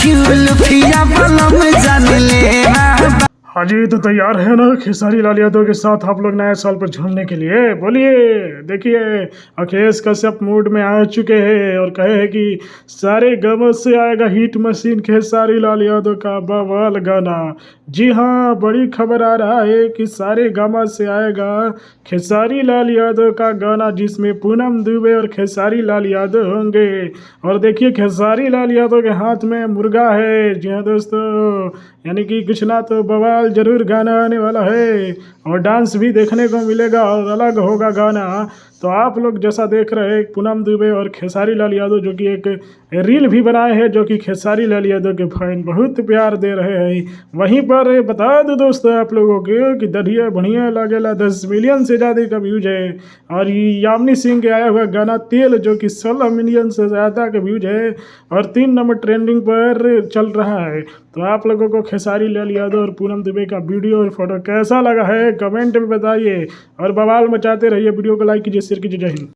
जुल्फिया बलम जान लेना। हाँ जी, तो तैयार है ना खेसारी लाल यादव के साथ आप लोग नए साल पर झूमने के लिए? बोलिए। देखिए, अखिलेश कश्यप मूड में आ चुके हैं और कहे हैं कि सारे गमों से आएगा हिट मशीन खेसारी लाल यादव का बवाल गाना। जी हाँ, बड़ी खबर आ रहा है कि सारे गमा से आएगा खेसारी लाल यादव का गाना, जिसमें पूनम दुबे और खेसारी लाल यादव होंगे। और देखिए, खेसारी लाल यादव के हाथ में मुर्गा है। जी हाँ दोस्तों, यानी कि कुछ ना तो बवाल जरूर गाना आने वाला है और डांस भी देखने को मिलेगा और अलग होगा गाना। तो आप लोग जैसा देख रहे हैं, पूनम दुबे और खेसारी लाल यादव जो कि एक रील भी बनाए हैं, जो कि खेसारी लाल यादव के फैन बहुत प्यार दे रहे हैं। वहीं पर बता दो दोस्तों आप लोगों को कि दढ़िया बढ़िया लागेला 10 मिलियन से ज़्यादा का व्यूज है। और ये यामिनी सिंह के आया हुआ गाना तेल जो कि 16 मिलियन से ज़्यादा का व्यूज है और 3 नंबर ट्रेंडिंग पर चल रहा है। तो आप लोगों को खेसारी लाल यादव और पूनम दुबे का वीडियो और फोटो कैसा लगा है कमेंट में बताइए और बवाल मचाते रहिए। वीडियो को लाइक कीजिए, शेयर कीजिए। जय हिंद।